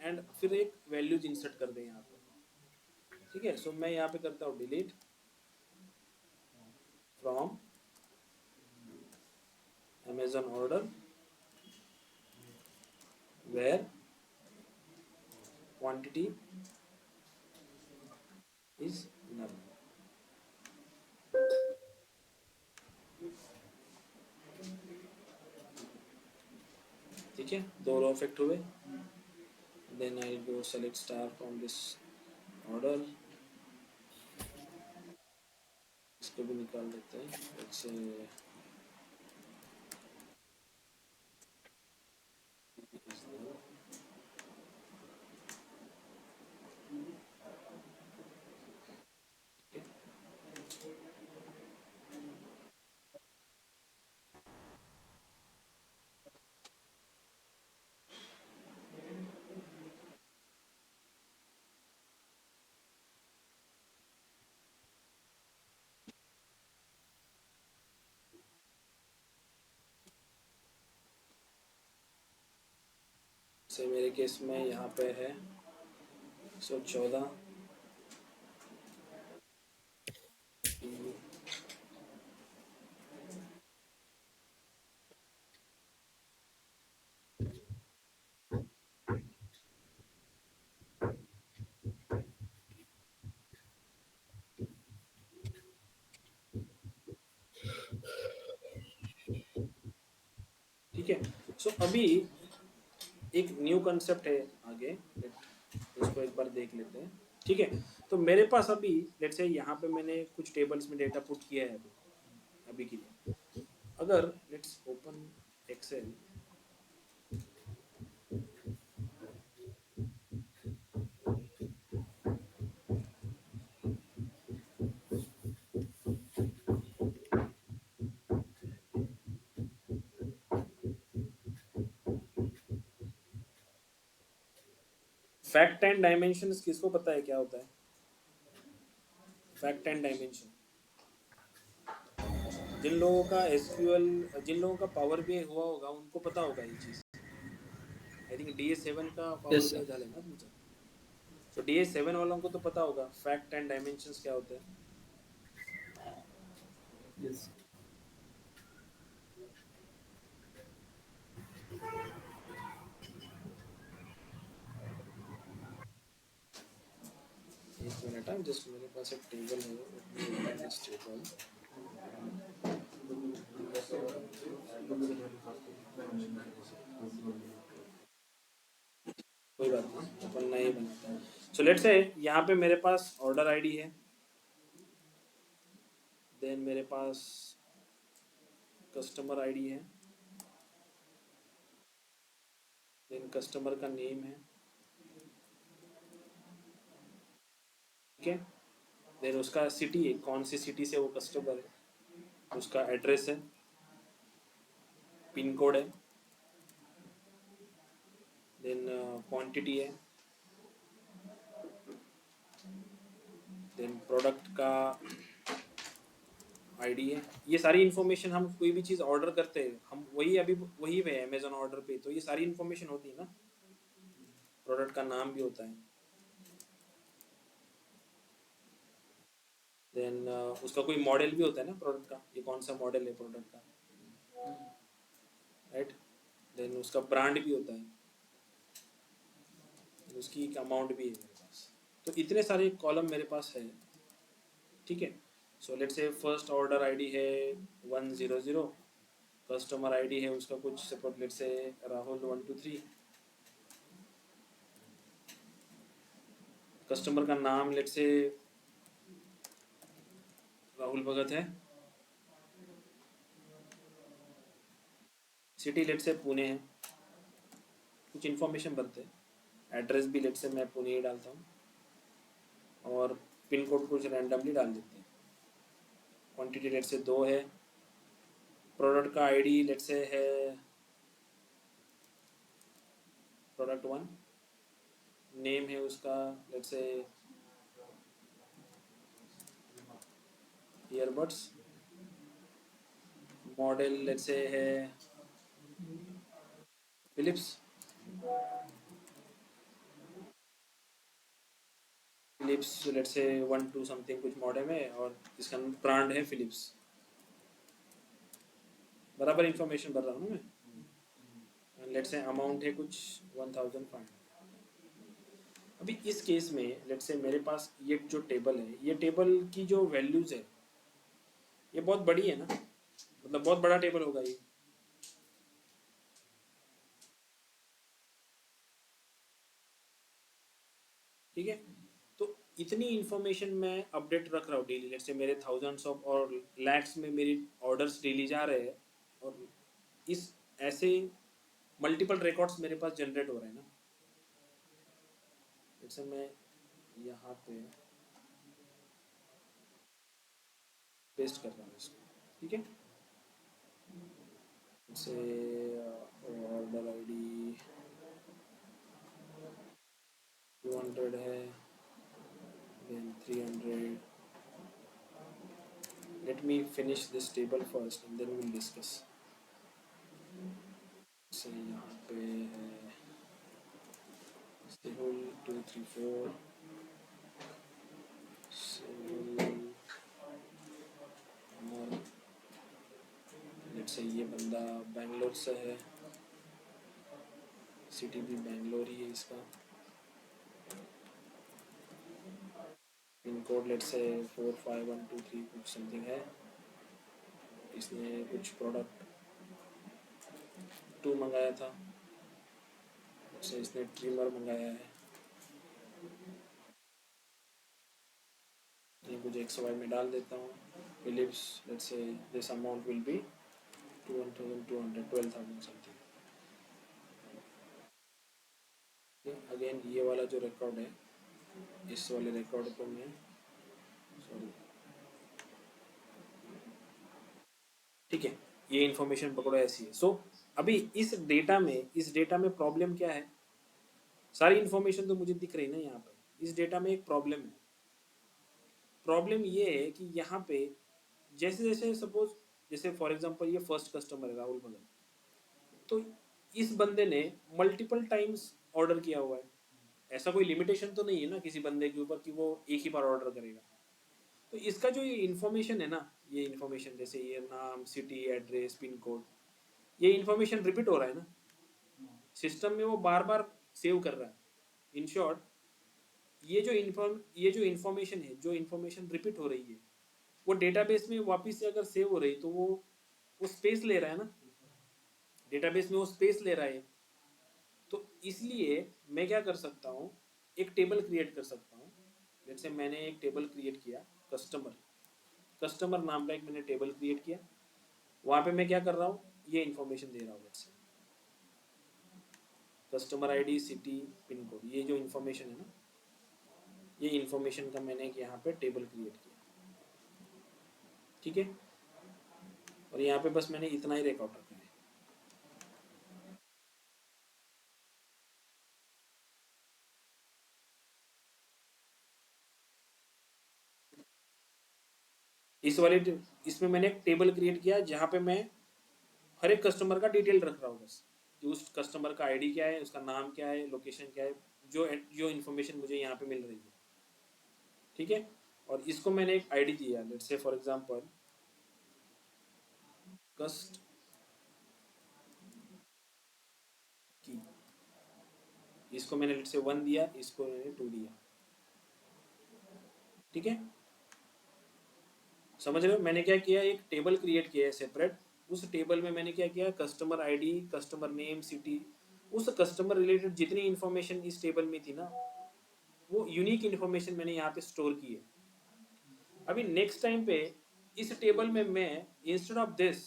एंड फिर एक वैल्यूज इंसर्ट कर दें यहाँ पे, ठीक है। सो मैं यहाँ पे करता हूँ delete from Amazon order where quantity is null, ठीक है। दो रो इफेक्ट हुए, then I go select star from this order, इसको भी निकाल देते हैं, जैसे से मेरे केस में यहाँ पे है 114, ठीक है। सो अभी एक न्यू कंसेप्ट है आगे, इसको एक बार देख लेते हैं, ठीक है। तो मेरे पास अभी लेट्स से यहाँ पे मैंने कुछ टेबल्स में डेटा पुट किया है अभी के लिए। अगर let's open Excel, fact and dimensions किसको पता है क्या होता है, फैक्ट एंड डायमेंशन। जिन लोगों का एसक्यूएल, जिन लोगों का पावर बीआई हुआ होगा उनको पता होगा ये चीज। आई थिंक DS7 का पावर Yes, बीआई sir. झाले ना तुमचा, तो DS7 वालों को तो पता होगा फैक्ट एंड डायमेंशंस क्या होते हैं। Yes. एक मिनट, जस्ट मेरे पास एक टेबल है, दिस टेबल, कोई बात नहीं, अपन नहीं बनाते। सो लेट्स से यहाँ पे मेरे पास ऑर्डर आईडी है, देन मेरे पास कस्टमर आईडी है, देन कस्टमर का नेम है, ठीक है। देन उसका सिटी है, कौन सी सिटी से वो कस्टमर है, उसका एड्रेस है, पिन कोड है, देन क्वांटिटी है, देन प्रोडक्ट का आईडी है। ये सारी इन्फॉर्मेशन हम कोई भी चीज़ ऑर्डर करते हैं, हम वही पे अमेजोन ऑर्डर पे, तो ये सारी इन्फॉर्मेशन होती है ना। प्रोडक्ट का नाम भी होता है, देन उसका कोई मॉडल भी होता है ना प्रोडक्ट का, ये कौन सा मॉडल है प्रोडक्ट का, राइट। देन उसका ब्रांड भी होता है, उसकी एक अमाउंट भी है मेरे पास। तो इतने सारे कॉलम मेरे पास है, ठीक है। So let's say first order ID है 100, कस्टमर आईडी है उसका कुछ support, let's say Rahul 123, customer का नाम लेट्स से राहुल भगत है, सिटी लेट्स से पुणे है, कुछ इन्फॉर्मेशन भरते हैं, एड्रेस भी लेट्स से मैं पुणे ही डालता हूँ, और पिन कोड कुछ रैंडमली डाल देते हैं, क्वांटिटी लेट्स से 2 है, प्रोडक्ट का आईडी लेट्स से है प्रोडक्ट 1, नेम है उसका let's say earbuds, model let's say है फिलिप्स, लेट्स से 1-2 समथिंग कुछ मॉडल है, और इसका ब्रांड है फिलिप्स। बराबर इंफॉर्मेशन भर रहा हूँ मैं। लेट्स से अमाउंट है कुछ 1500। अभी इस केस में लेट्स से मेरे पास ये जो टेबल है, ये टेबल की जो वैल्यूज है ये बहुत बड़ी है ना, मतलब बहुत बड़ा टेबल होगा ये। ठीक है, तो इतनी इंफॉर्मेशन मैं अपडेट रख रहा हूँ डेली, लेट्स से मेरे थाउजेंड्स ऑफ और लैक्स में मेरी ऑर्डर्स डेली जा रहे हैं, और इस ऐसे मल्टीपल रिकॉर्ड्स मेरे पास जनरेट हो रहे हैं ना। जैसे मैं यहाँ पे पेस्ट कर रहा हूँ इसको, ठीक है। जैसे ऑर्डर आईडी 200 है, then 300. Let me finish this table first and then we'll discuss. से यहाँ पे है Sehul 234, Sehul, और let's say ये बंदा बैंगलोर से है, सिटी भी बैंगलोर ही है इसका, पिन कोड लेट्स से 45123 कुछ समथिंग है, इसने कुछ प्रोडक्ट 2 मंगाया था, से इसने ट्रिमर मंगाया है, ये कुछ XY में डाल देता हूँ, Philips let's say this amount will be 1200 12,000 something. Again ये वाला जो रिकॉर्ड है, इस वाले रिकॉर्ड को मैं सॉरी, ठीक है, ये इन्फॉर्मेशन पकड़ो ऐसी है। सो अभी इस डेटा में प्रॉब्लम क्या है, सारी इन्फॉर्मेशन तो मुझे दिख रही है ना यहाँ पे, इस डेटा में एक प्रॉब्लम है। प्रॉब्लम ये है कि यहाँ पे जैसे जैसे सपोज जैसे फॉर एग्जांपल ये फर्स्ट कस्टमर है राहुल भगत, तो इस बंदे ने मल्टीपल टाइम्स ऑर्डर किया हुआ है, ऐसा कोई लिमिटेशन तो नहीं है ना किसी बंदे के ऊपर कि वो एक ही बार ऑर्डर करेगा। तो इसका जो ये इन्फॉर्मेशन है ना, ये इन्फॉर्मेशन जैसे ये नाम, सिटी, एड्रेस, पिन कोड, ये इन्फॉर्मेशन रिपीट हो रहा है ना सिस्टम में, वो बार बार सेव कर रहा है। इन शॉर्ट ये जो इन्फॉर्मेशन है, जो इन्फॉर्मेशन रिपीट हो रही है, वो डेटाबेस में वापस से अगर सेव हो रही तो वो स्पेस ले रहा है ना, डेटाबेस में वो स्पेस ले रहा है। तो इसलिए मैं क्या कर सकता हूँ, एक टेबल क्रिएट कर सकता हूँ। जैसे मैंने एक टेबल क्रिएट किया, कस्टमर नाम का एक मैंने टेबल क्रिएट किया, वहाँ पे मैं क्या कर रहा हूँ, ये इन्फॉर्मेशन दे रहा हूँ। Let's say customer ID, city, pin code, ये जो इन्फॉर्मेशन है ना, ये इन्फॉर्मेशन का मैंने एक यहाँ पे टेबल क्रिएट किया, ठीक है। और यहाँ पे बस मैंने इतना ही रिकॉर्ड रखा है। इसमें मैंने एक टेबल क्रिएट किया जहाँ पे मैं हर एक कस्टमर का डिटेल रख रहा हूँ बस कि उस कस्टमर का आईडी क्या है, उसका नाम क्या है, लोकेशन क्या है, जो इन्फॉर्मेशन मुझे यहाँ पे मिल रही है, ठीक है। और इसको मैंने एक आईडी दिया, लेट्स से फॉर एग्जांपल कस्ट की, इसको मैंने लेट्स से 1 दिया, इसको मैंने 2 दिया, ठीक है। समझ रहे हो मैंने क्या किया, एक टेबल क्रिएट किया है सेपरेट। उस टेबल में मैंने क्या किया, customer ID, customer name, city, उस कस्टमर रिलेटेड जितनी इन्फॉर्मेशन इस टेबल में थी ना, वो यूनिक इन्फॉर्मेशन मैंने यहाँ पे स्टोर की है। अभी नेक्स्ट टाइम पे इस टेबल में मैं इंस्टेड ऑफ दिस,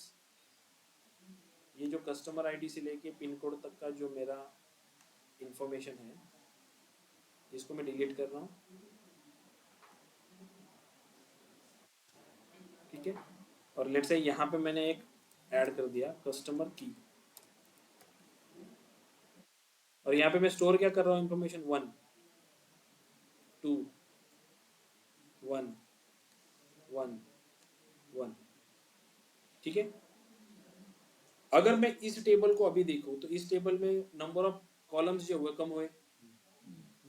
ये जो कस्टमर आईडी से लेके पिन कोड तक का जो मेरा इंफॉर्मेशन है, इसको मैं डिलीट कर रहा हूँ, ठीक है। और लेट्स से यहाँ पे मैंने एक ऐड कर दिया कस्टमर की, और यहाँ पे मैं स्टोर क्या कर रहा हूँ, इंफॉर्मेशन 1 2 1 1 1, ठीक है। अगर मैं इस टेबल को अभी देखूं तो इस टेबल में नंबर ऑफ कॉलम्स जो हुए कम हुए,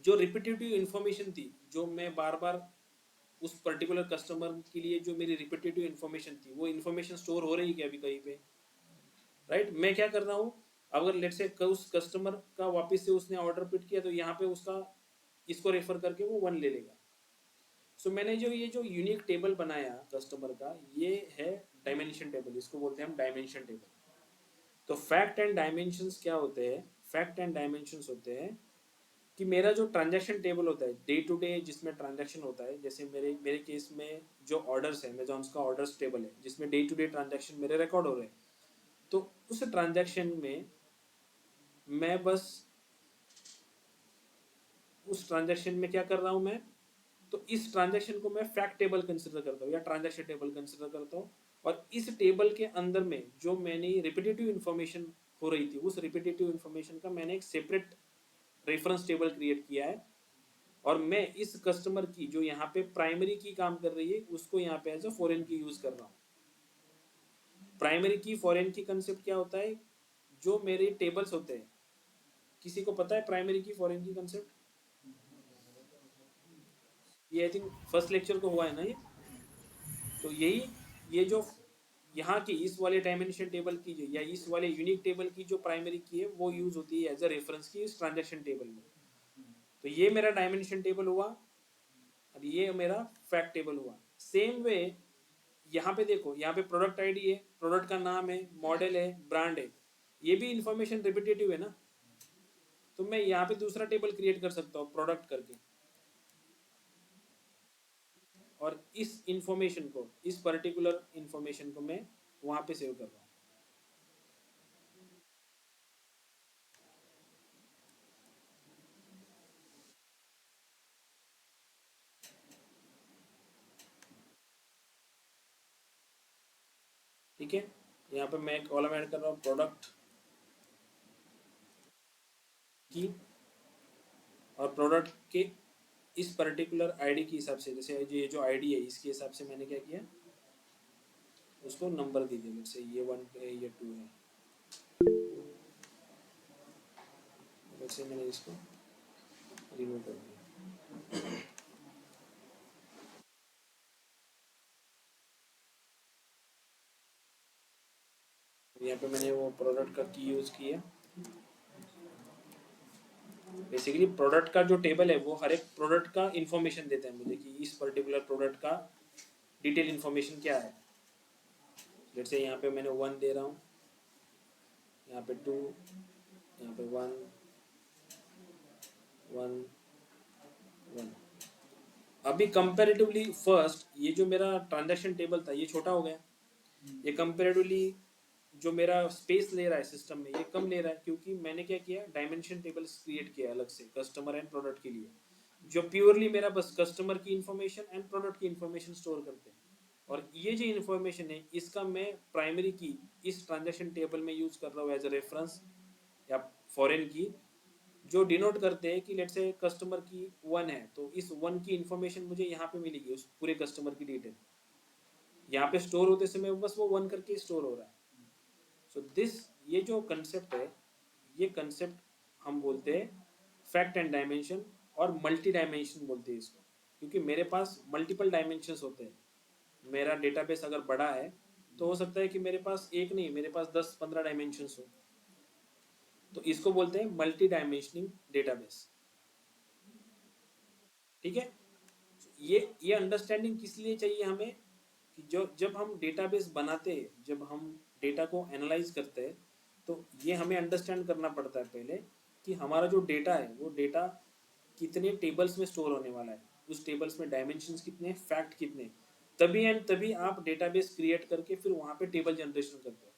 जो रिपीटेटिव इंफॉर्मेशन थी, जो मैं बार बार उस पर्टिकुलर कस्टमर के लिए जो मेरी रिपीटेटिव इंफॉर्मेशन थी, वो इंफॉर्मेशन स्टोर हो रही है क्या अभी कहीं पे, राइट। मैं क्या कर रहा हूँ, अगर लेट से उस कस्टमर का वापस से उसने ऑर्डर पिट किया तो यहाँ पे उसका इसको रेफर करके वो 1 ले लेगा। सो मैंने जो ये जो यूनिक टेबल बनाया कस्टमर का, ये है डायमेंशन टेबल, इसको बोलते हैं हम डायमेंशन टेबल। तो फैक्ट एंड डायमेंशंस क्या होते हैं, फैक्ट एंड डायमेंशंस होते हैं कि मेरा जो ट्रांजैक्शन टेबल होता है डे टू डे जिसमें ट्रांजैक्शन होता है, जैसे मेरे केस में जो ऑर्डर्स है अमेजॉन का ऑर्डर्स टेबल है जिसमें डे टू डे ट्रांजैक्शन मेरे रिकॉर्ड हो रहे हैं, तो उस ट्रांजैक्शन में मैं बस उस ट्रांजैक्शन में क्या कर रहा हूँ मैं, तो इस ट्रांजैक्शन को मैं फैक्ट टेबल कंसिडर करता हूँ या ट्रांजैक्शन टेबल कंसिडर करता हूँ। और इस टेबल के अंदर में जो मैंने रिपीटेटिव इन्फॉर्मेशन हो रही थी, उस रिपीटेटिव इन्फॉर्मेशन का मैंने एक सेपरेट रेफरेंस टेबल क्रिएट किया है। और मैं इस कस्टमर की जो यहाँ पे प्राइमरी की काम कर रही है, उसको यहाँ पे एज अ फॉरेन की यूज कर रहा हूँ। प्राइमरी की फॉरेन की कंसेप्ट क्या होता है, जो मेरे टेबल्स होते हैं, किसी को पता है प्राइमरी की फॉरेन की कंसेप्ट? ये आई थिंक फर्स्ट लेक्चर को हुआ है ना ये। तो यही ये जो यहाँ की इस वाले डायमेंशन टेबल की जो या इस वाले यूनिक टेबल की जो प्राइमरी की है, वो यूज होती है एज अ रेफरेंस की इस ट्रांजैक्शन टेबल में। तो ये मेरा डायमेंशन टेबल हुआ और ये मेरा फैक्ट टेबल हुआ। सेम वे यहाँ पे देखो, यहाँ पे प्रोडक्ट आईडी है, प्रोडक्ट का नाम है, मॉडल है, ब्रांड है, ये भी इंफॉर्मेशन रिपीटेटिव है ना। तो मैं यहाँ पे दूसरा टेबल क्रिएट कर सकता हूँ प्रोडक्ट करके, और इस इंफॉर्मेशन को, इस पर्टिकुलर इंफॉर्मेशन को मैं वहां पे सेव कर रहा हूँ। ठीक है, यहाँ पे मैं कॉलम ऐड कर रहा हूँ प्रोडक्ट की, और प्रोडक्ट के इस पर्टिकुलर आईडी के हिसाब से, जैसे ये जो आईडी है इसके हिसाब से मैंने क्या किया, उसको नंबर दे दिया, जैसे ये 1 है, ये 2 है, वैसे मैंने इसको रिमूव कर दिया। यहाँ पे मैंने वो प्रोडक्ट का की यूज किया। बेसिकली प्रोडक्ट का जो टेबल है वो हर एक प्रोडक्ट का इंफॉर्मेशन देता है मुझे कि इस पर्टिकुलर प्रोडक्ट का डिटेल इंफॉर्मेशन क्या है। जैसे यहाँ पे मैंने 1 दे रहा हूँ, यहाँ पे 2, यहाँ पे 1 1 1। अभी कंपैरेटिवली फर्स्ट ये जो मेरा ट्रांजैक्शन टेबल था ये छोटा हो गया, ये कंपैरेटिवली जो मेरा स्पेस ले रहा है सिस्टम में ये कम ले रहा है, क्योंकि मैंने क्या किया, डायमेंशन टेबल्स क्रिएट किया अलग से कस्टमर एंड प्रोडक्ट के लिए, जो प्योरली मेरा बस कस्टमर की इंफॉर्मेशन एंड प्रोडक्ट की इंफॉर्मेशन स्टोर करते हैं। और ये जो इन्फॉर्मेशन है इसका मैं प्राइमरी की इस ट्रांजैक्शन टेबल में यूज कर रहा हूँ एज अ रेफरेंस या फॉरेन की, जो डिनोट करते हैं कि लेट से कस्टमर की 1 है, तो इस 1 की इन्फॉर्मेशन मुझे यहाँ पे मिलेगी, उस पूरे कस्टमर की डिटेल यहाँ पे स्टोर होते समय बस वो 1 करके स्टोर हो रहा है। सो दिस, ये जो कंसेप्ट है, ये कंसेप्ट हम बोलते हैं फैक्ट एंड डायमेंशन, और मल्टी डायमेंशन बोलते हैं इसको, क्योंकि मेरे पास मल्टीपल डायमेंशंस होते हैं। मेरा डेटाबेस अगर बड़ा है तो हो सकता है कि मेरे पास एक नहीं, मेरे पास 10-15 डायमेंशंस हो, तो इसको बोलते हैं मल्टी डायमेंशनिंग डेटाबेस। ठीक है, ये अंडरस्टैंडिंग किस लिए चाहिए हमें कि जो जब हम डेटाबेस बनाते हैं, जब हम डेटा को एनालाइज करते हैं, तो ये हमें अंडरस्टैंड करना पड़ता है पहले कि हमारा जो डेटा है वो डेटा कितने टेबल्स में स्टोर होने वाला है, उस टेबल्स में डायमेंशंस कितने, फैक्ट कितने, तभी एंड तभी आप डेटाबेस क्रिएट करके फिर वहाँ पे टेबल जनरेशन करते हो।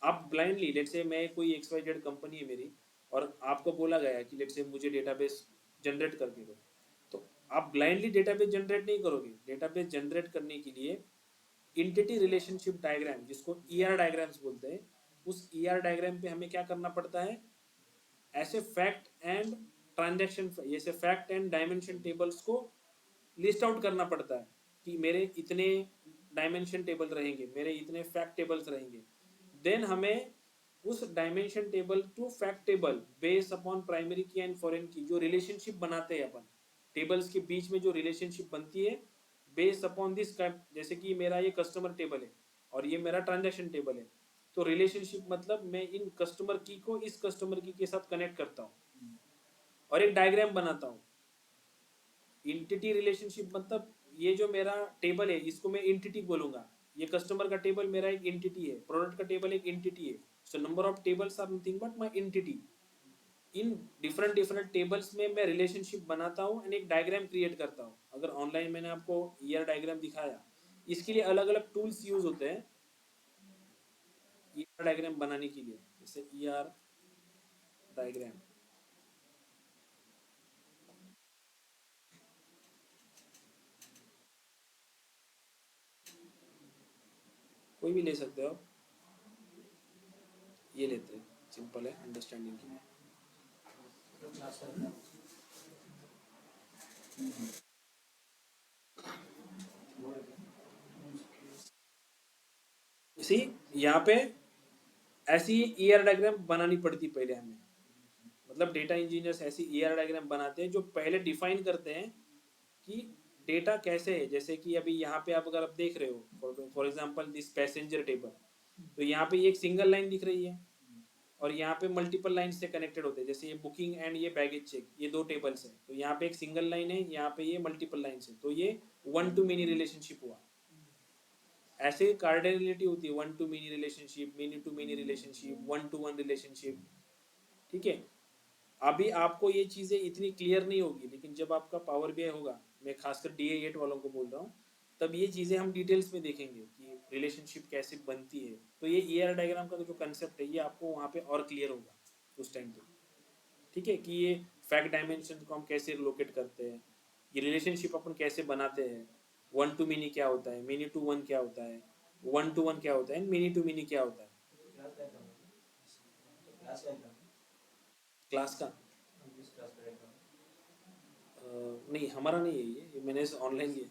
आप ब्लाइंडली, लेट से मैं कोई XYZ कंपनी है मेरी, और आपको बोला गया कि लेट से मुझे डेटाबेस जनरेट करके दो, तो आप ब्लाइंडली डेटाबेस जनरेट नहीं करोगे। डेटाबेस जनरेट करने के लिए इंटिटी रिलेशनशिप डायग्राम, जिसको ER डायग्राम्स बोलते हैं, उस ER डायग्राम पे हमें क्या करना पड़ता है, ऐसे फैक्ट एंड ट्रांजैक्शन, ऐसे फैक्ट एंड डायमेंशन टेबल्स को लिस्ट आउट करना पड़ता है कि मेरे इतने डायमेंशन टेबल रहेंगे, मेरे इतने फैक्ट टेबल्स रहेंगे। देन हमें उस dimension table to fact table base upon primary key and foreign key जो रिलेशनशिप बनाते हैं अपन, टेबल्स के बीच में जो रिलेशनशिप बनती है बेस अपॉन दिस, जैसे कि मेरा ये कस्टमर टेबल है और ये मेरा ट्रांजैक्शन टेबल है, तो रिलेशनशिप मतलब मैं इन कस्टमर की को इस कस्टमर की के साथ कनेक्ट करता हूँ और एक डायग्राम बनाता हूँ। इंटिटी रिलेशनशिप मतलब ये जो मेरा टेबल है इसको मैं इंटिटी बोलूंगा, ये कस्टमर का टेबल मेरा एक इंटिटी है, प्रोडक्ट का टेबल एक इंटिटी है। So number of tables are nothing but my entity. इन डिफरेंट डिफरेंट टेबल्स में मैं रिलेशनशिप बनाता हूँ एंड एक डायग्राम क्रिएट करता हूँ। अगर ऑनलाइन मैंने आपको ER डायग्राम दिखाया, इसके लिए अलग अलग टूल्स यूज होते हैं ER डायग्राम बनाने के लिए, जैसे ER डायग्राम, कोई भी ले सकते हो आप, ये लेते हैं, सिंपल है अंडरस्टैंडिंग के लिए। सी यहाँ पे ऐसी ER डायग्राम बनानी पड़ती पहले हमें, मतलब डेटा इंजीनियर्स ऐसी ER डायग्राम बनाते हैं जो पहले डिफाइन करते हैं कि डेटा कैसे है। जैसे कि अभी यहाँ पे आप अगर आप देख रहे हो for example this passenger table, तो यहाँ पे एक सिंगल लाइन दिख रही है और यहाँ पे मल्टीपल लाइन से कनेक्टेड होते हैं, जैसे ये बुकिंग एंड ये बैगेज चेक, ये 2 टेबल्स है, तो यहाँ पे एक सिंगल लाइन है, यहाँ पे ये मल्टीपल लाइन है, तो ये 1 to many रिलेशनशिप हुआ। ऐसे कार्डिनलिटी होती है, 1 to many relationship, many to many relationship, 1 to 1 relationship. ठीक है, अभी आपको ये चीजें इतनी क्लियर नहीं होगी, लेकिन जब आपका पावर BI होगा, मैं खासकर DA8 वालों को बोल रहा हूँ, तब ये चीजें हम डिटेल्स में देखेंगे कि रिलेशनशिप कैसे बनती है। तो ये ER डायग्राम का जो कंसेप्ट है ये आपको वहाँ पे और क्लियर होगा उस टाइम पे। ठीक है, कि ये फैक्ट डायमेंशन को हम कैसे लोकेट करते हैं, ये रिलेशनशिप अपन कैसे बनाते हैं, 1 to many क्या होता है, many to 1 क्या होता है, 1 to 1 क्या होता है, many to many क्या होता है। क्लास का नहीं, हमारा नहीं है ये मैंने ऑनलाइन लिया।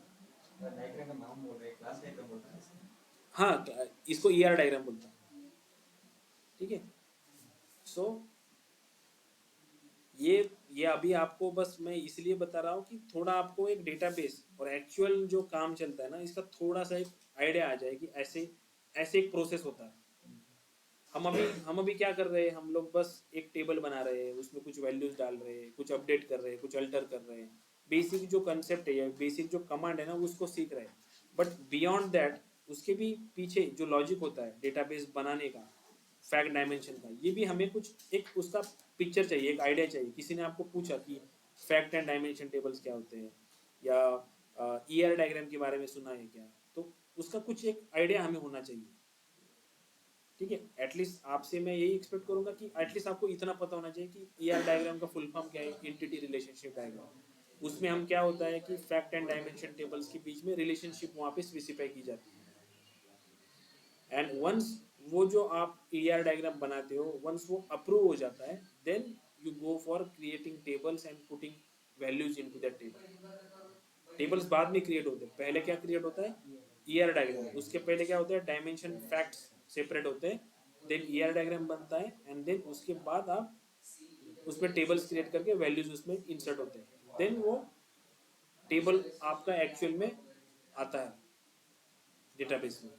हाँ, इसको ER डायग्राम बोलता है। ठीक है, सो ये अभी आपको बस मैं इसलिए बता रहा हूँ कि थोड़ा आपको एक डेटाबेस और एक्चुअल जो काम चलता है ना इसका थोड़ा सा एक आइडिया आ जाए कि ऐसे ऐसे एक प्रोसेस होता है। हम अभी क्या कर रहे हैं, हम लोग बस एक टेबल बना रहे हैं, उसमें कुछ वैल्यूज डाल रहे हैं, कुछ अपडेट कर रहे हैं, कुछ अल्टर कर रहे हैं, बेसिक जो कंसेप्ट है या बेसिक जो कमांड है ना उसको सीख रहे हैं। बट बियॉन्ड दैट उसके भी पीछे जो लॉजिक होता है डेटाबेस बनाने का, फैक्ट डायमेंशन का, ये भी हमें कुछ एक उसका पिक्चर चाहिए, एक आइडिया चाहिए। किसी ने आपको पूछा कि फैक्ट एंड डायमेंशन टेबल्स क्या होते हैं या ER डायग्राम के बारे में सुना है क्या, तो उसका कुछ एक आइडिया हमें होना चाहिए। ठीक है, एटलीस्ट आपसे मैं यही एक्सपेक्ट करूंगा कि एटलीस्ट आपको इतना पता होना चाहिए कि ER डायग्राम का फुल फॉर्म क्या है, एंटिटी रिलेशनशिप डायग्राम। उसमें हम क्या होता है कि फैक्ट एंड डायमेंशन टेबल्स के बीच में रिलेशनशिप वहाँ पे स्पेसिफाई की जाती है। एंड वंस वो जो आप ER डायग्राम बनाते हो, वंस वो अप्रूव हो जाता है, then you go for creating tables and putting values into that table. Tables बाद में क्रिएट होते हैं, पहले क्या क्रिएट होता है? ER diagram. उसके पहले क्या होता है? डायमेंशन फैक्ट्स सेपरेट होते हैं, देन ER डायग्राम बनता है, एंड देन उसके बाद आप उसमें टेबल्स क्रिएट करके वैल्यूज उसमें इंसर्ट होते हैं, देन वो टेबल आपका एक्चुअल में आता है डेटाबेस में।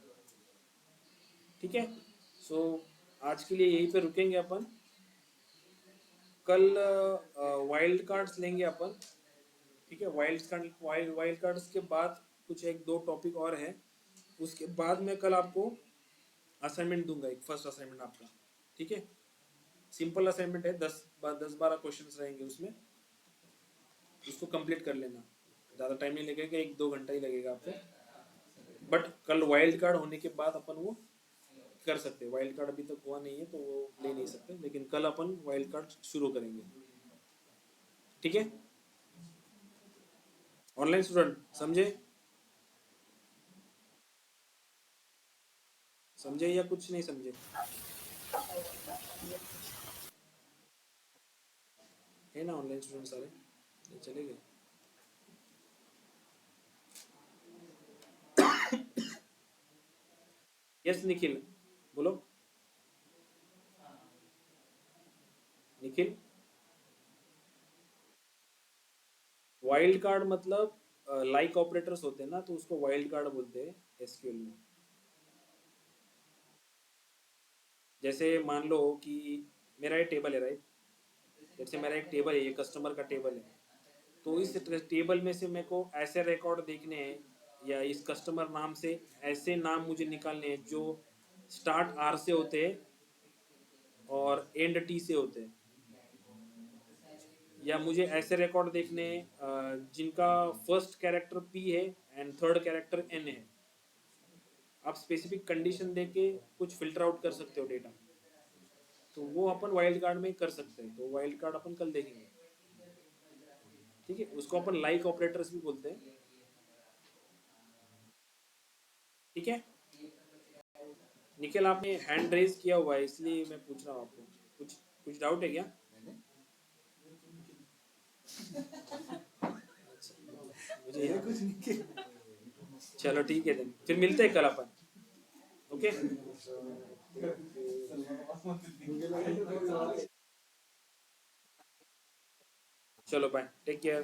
ठीक है, सो आज के लिए यहीं पे रुकेंगे अपन। कल वाइल्ड कार्ड्स लेंगे अपन। ठीक है, वाइल्ड कार्ड्स के बाद कुछ एक दो टॉपिक और है, उसके बाद मैं कल आपको असाइनमेंट दूंगा, एक फर्स्ट असाइनमेंट आपका। ठीक है, सिंपल असाइनमेंट है, 10-12 क्वेश्चंस रहेंगे उसमें, इसको कंप्लीट कर लेना, ज़्यादा टाइम नहीं लगेगा, 1-2 घंटा ही लगेगा आपको। बट कल वाइल्ड कार्ड होने के बाद अपन वो कर सकते हैं, वाइल्ड कार्ड अभी तक हुआ नहीं है तो वो ले नहीं सकते, लेकिन कल अपन वाइल्ड कार्ड शुरू करेंगे। ठीक है, ऑनलाइन स्टूडेंट समझे? समझे या कुछ नहीं समझे? है ना ऑनलाइन स्टूडेंट सारे? ये चले गए? यस निखिल, बोलो। निखिल, वाइल्ड कार्ड मतलब लाइक ऑपरेटर्स होते हैं ना, तो उसको वाइल्ड कार्ड बोलते हैं एसक्यूएल में। जैसे मान लो कि मेरा ये टेबल है, राइट? जैसे मेरा एक टेबल है, ये कस्टमर का टेबल है, तो इस टेबल में से मेरे को ऐसे रिकॉर्ड देखने हैं, या इस कस्टमर नाम से ऐसे नाम मुझे निकालने हैं जो स्टार्ट R से होते हैं और एंड T से होते हैं, या मुझे ऐसे रिकॉर्ड देखने हैं जिनका फर्स्ट कैरेक्टर P है एंड थर्ड कैरेक्टर N है। आप स्पेसिफिक कंडीशन देके कुछ फिल्टर आउट कर सकते हो डेटा, तो वो अपन वाइल्ड कार्ड में कर सकते हैं, तो वाइल्ड कार्ड अपन कल देखेंगे। ठीक है, उसको अपन लाइक ऑपरेटर्स भी बोलते हैं। ठीक है निखिल, आपने हैंड रेज किया हुआ है, इसलिए मैं पूछ रहा हूँ आपको, कुछ डाउट है क्या? अच्छा, मुझे याद कुछ नहीं किया। चलो ठीक है, दिन फिर मिलते हैं कल अपन। ओके, चलो बाय, टेक केयर।